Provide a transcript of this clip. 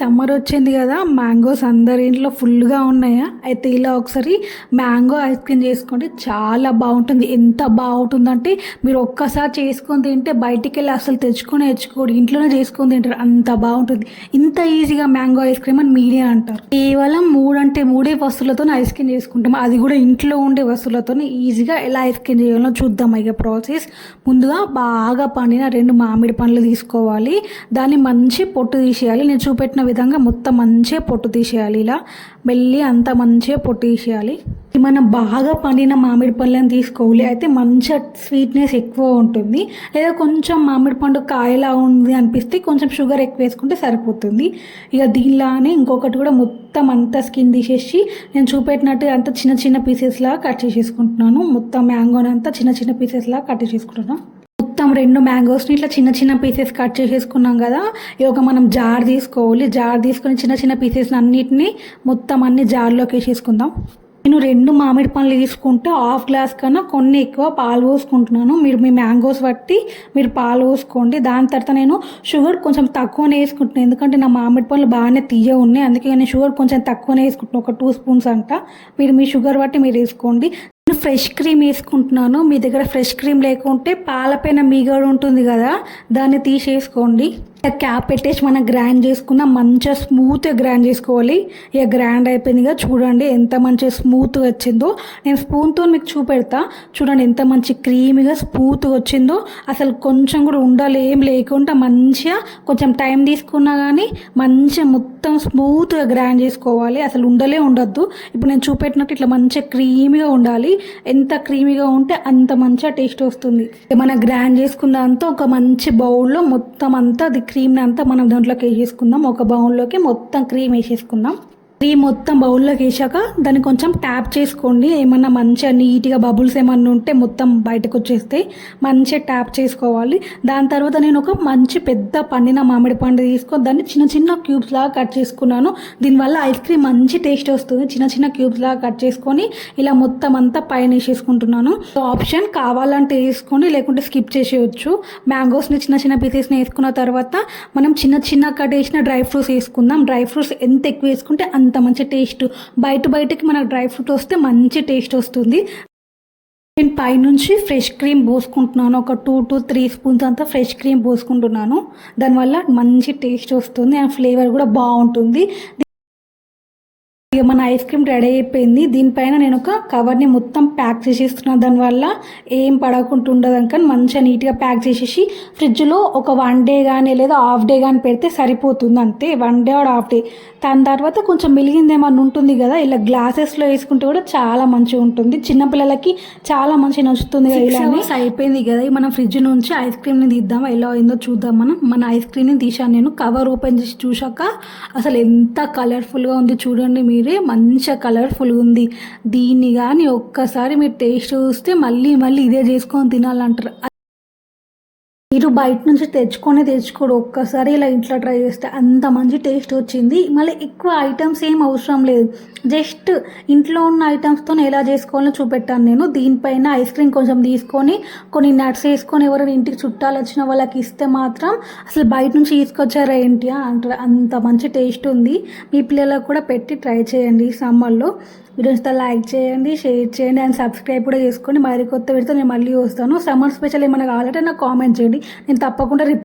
Summer వచ్చింది కదా, mangoes అందరి ఇంట్లో ఫుల్గా ఉన్నాయా. అయితే ఇలా ఒకసారి మ్యాంగో ఐస్ క్రీమ్ చేసుకోండి, చాలా బాగుంటుంది. ఎంత బాగుంటుందంటే మీరు ఒక్కసారి చేసుకొని తింటే బయటికి వెళ్ళి అసలు తెచ్చుకోడు, ఇంట్లోనే చేసుకొని తింటారు, అంత బాగుంటుంది. ఇంత ఈజీగా మ్యాంగో ఐస్ క్రీమ్ అని మీడియా అంటారు. కేవలం మూడే వస్తువులతో ఐస్ క్రీమ్ చేసుకుంటాం, అది కూడా ఇంట్లో ఉండే వస్తువులతో ఈజీగా ఎలా ఐస్ క్రీమ్ చేయాలో చూద్దాం. ఇక ప్రాసెస్, ముందుగా బాగా పండిన 2 మామిడి పండ్లు తీసుకోవాలి. దాన్ని మంచి పొట్టు తీసేయాలి. నేను చూపెట్టిన విధంగా మొత్తం మంచిగా పొట్టు తీసేయాలి. ఇలా మెల్లి అంతా మంచిగా పొట్టు తీసేయాలి. మనం బాగా పండిన మామిడి పండ్లను తీసుకోవాలి. అయితే మంచిగా స్వీట్నెస్ ఎక్కువ ఉంటుంది. లేదా కొంచెం మామిడి పండు కాయలా ఉంది అనిపిస్తే కొంచెం షుగర్ ఎక్కువ వేసుకుంటే సరిపోతుంది. ఇక దీనిలానే ఇంకొకటి కూడా మొత్తం అంతా స్కిన్ తీసేసి నేను చూపెట్టినట్టు అంతా చిన్న చిన్న పీసెస్లా కట్ చేసేసుకుంటున్నాను. మొత్తం మ్యాంగోని అంతా చిన్న చిన్న పీసెస్లా కట్ చేసేసుకుంటున్నాను. మొత్తం 2 మ్యాంగోస్ని ఇట్లా చిన్న చిన్న పీసెస్ కట్ చేసేసుకున్నాం కదా. ఇక మనం జార్ తీసుకోవాలి. జార్ తీసుకొని చిన్న చిన్న పీసెస్ని అన్నిటినీ మొత్తం అన్ని జార్లోకి వేసేసుకుందాం. నేను 2 మామిడి పండ్లు తీసుకుంటే హాఫ్ గ్లాస్ కన్నా కొన్ని ఎక్కువ పాలు పోసుకుంటున్నాను. మీరు మీ మ్యాంగోస్ బట్టి మీరు పాలు పోసుకోండి. దాని తర్వాత నేను షుగర్ కొంచెం తక్కువనే వేసుకుంటున్నాను, ఎందుకంటే నా మామిడి పండ్లు బాగానే తీయ ఉన్నాయి. అందుకే నేను షుగర్ కొంచెం తక్కువనే వేసుకుంటున్నాను, ఒక 2 స్పూన్స్ అంట. మీరు మీ షుగర్ బట్టి మీరు వేసుకోండి. నేను ఫ్రెష్ క్రీమ్ వేసుకుంటున్నాను. మీ దగ్గర ఫ్రెష్ క్రీమ్ లేకుంటే పాలపైన మీగడ ఉంటుంది కదా, దాన్ని తీసేసుకోండి. క్యాప్ పెట్టేసి మనం గ్రైండ్ చేసుకుందాం. మంచిగా స్మూత్గా గ్రైండ్ చేసుకోవాలి. ఇక గ్రైండ్ అయిపోయిందిగా, చూడండి ఎంత మంచిగా స్మూత్గా వచ్చిందో. నేను స్పూన్తో మీకు చూపెడతా, చూడండి ఎంత మంచి క్రీమీగా స్మూత్గా వచ్చిందో. అసలు కొంచెం కూడా ఉండాలి ఏం లేకుండా మంచిగా కొంచెం టైం తీసుకున్నా కానీ మంచిగా మొత్తం స్మూత్గా గ్రైండ్ చేసుకోవాలి. అసలు ఉండలే ఉండద్దు. ఇప్పుడు నేను చూపెట్టినట్టు ఇట్లా మంచిగా క్రీమీగా ఉండాలి. ఎంత క్రీమీగా ఉంటే అంత మంచిగా టేస్ట్ వస్తుంది. మనం గ్రైండ్ చేసుకున్న దాంతో ఒక మంచి బౌల్లో మొత్తం అంతా అది క్రీమ్ అంతా మనం దాంట్లోకి వేసేసుకుందాం. ఒక బౌల్లోకి మొత్తం క్రీమ్ వేసేసుకుందాం. క్రీమ్ మొత్తం బౌల్లోకి వేసాక దాన్ని కొంచెం ట్యాప్ చేసుకోండి. ఏమన్నా మంచిగా నీట్గా బబుల్స్ ఏమన్నా ఉంటే మొత్తం బయటకు వచ్చేస్తే మంచిగా ట్యాప్ చేసుకోవాలి. దాని తర్వాత నేను ఒక మంచి పెద్ద పండిన మామిడి పండు తీసుకొని దాన్ని చిన్న చిన్న క్యూబ్స్ లాగా కట్ చేసుకున్నాను. దీనివల్ల ఐస్ క్రీమ్ మంచి టేస్ట్ వస్తుంది. చిన్న చిన్న క్యూబ్స్ లాగా కట్ చేసుకొని ఇలా మొత్తం అంతా పైన వేసేసుకుంటున్నాను. ఆప్షన్ కావాలంటే వేసుకోండి, లేకుంటే స్కిప్ చేసేయచ్చు. మ్యాంగోస్ని చిన్న చిన్న పీసెస్ని వేసుకున్న తర్వాత మనం చిన్న చిన్న కట్ చేసిన డ్రై ఫ్రూట్స్ వేసుకుందాం. డ్రై ఫ్రూట్స్ ఎంత ఎక్కువ వేసుకుంటే అంత మంచి టేస్ట్. బయటకి మనకు డ్రై ఫ్రూట్ వస్తే మంచి టేస్ట్ వస్తుంది. నేను పైనుంచి ఫ్రెష్ క్రీమ్ పోసుకుంటున్నాను. ఒక 2 to 3 స్పూన్స్ అంతా ఫ్రెష్ క్రీమ్ పోసుకుంటున్నాను. దానివల్ల మంచి టేస్ట్ వస్తుంది అండ్ ఫ్లేవర్ కూడా బాగుంటుంది. ఇక మన ఐస్ క్రీమ్ రెడీ అయిపోయింది. దీనిపైన నేను ఒక కవర్ని మొత్తం ప్యాక్ చేసేస్తున్నాను. దానివల్ల ఏం పడకుండా ఉండదు. కానీ మంచిగా నీట్గా ప్యాక్ చేసేసి ఫ్రిడ్జ్లో ఒక 1 day కానీ లేదా హాఫ్ డే కానీ పెడితే సరిపోతుంది. అంతే, 1 day ఆర్ హాఫ్ డే. దాని తర్వాత కొంచెం మిలిగింది ఏమన్నా ఉంటుంది కదా, ఇలా గ్లాసెస్లో వేసుకుంటే కూడా చాలా మంచిగా ఉంటుంది. చిన్నపిల్లలకి చాలా మంచిగా నచ్చుతుంది. ఇలా అయిపోయింది కదా, మనం ఫ్రిడ్జ్ నుంచి ఐస్ క్రీమ్ని తీద్దాం, ఎలా అయిందో చూద్దాం. మన ఐస్ క్రీమ్ని తీసాను నేను. కవర్ ఓపెన్ చేసి చూసాక అసలు ఎంత కలర్ఫుల్గా ఉంది చూడండి. మీరే మంచిగా కలర్ఫుల్గా ఉంది. దీన్ని కానీ ఒక్కసారి మీరు టేస్ట్ చూస్తే మళ్ళీ ఇదే చేసుకొని తినాలంటారు. మీరు బయట నుంచి తెచ్చుకోడు, ఒక్కసారి ఇలా ఇంట్లో ట్రై చేస్తే అంత మంచి టేస్ట్ వచ్చింది. మళ్ళీ ఎక్కువ ఐటమ్స్ ఏం అవసరం లేదు, జస్ట్ ఇంట్లో ఉన్న ఐటమ్స్తో ఎలా చేసుకోవాలో చూపెట్టాను నేను. దీనిపైన ఐస్ క్రీమ్ కొంచెం తీసుకొని కొన్ని నట్స్ వేసుకొని ఎవరైనా ఇంటికి చుట్టాలు వచ్చిన వాళ్ళకి ఇస్తే మాత్రం అసలు బయట నుంచి తీసుకొచ్చారా ఏంటి అంటారు, అంత మంచి టేస్ట్ ఉంది. మీ పిల్లలకు కూడా పెట్టి ట్రై చేయండి సమ్మర్లో. వీడియోస్తో లైక్ చేయండి, షేర్ చేయండి అండ్ సబ్స్క్రైబ్ కూడా చేసుకోండి. మరి కొత్త వీడియోతో నేను మళ్ళీ వస్తాను. సమ్మర్ స్పెషల్ ఏమైనా కావాలంటే నాకు కామెంట్ చేయండి, నేను తప్పకుండా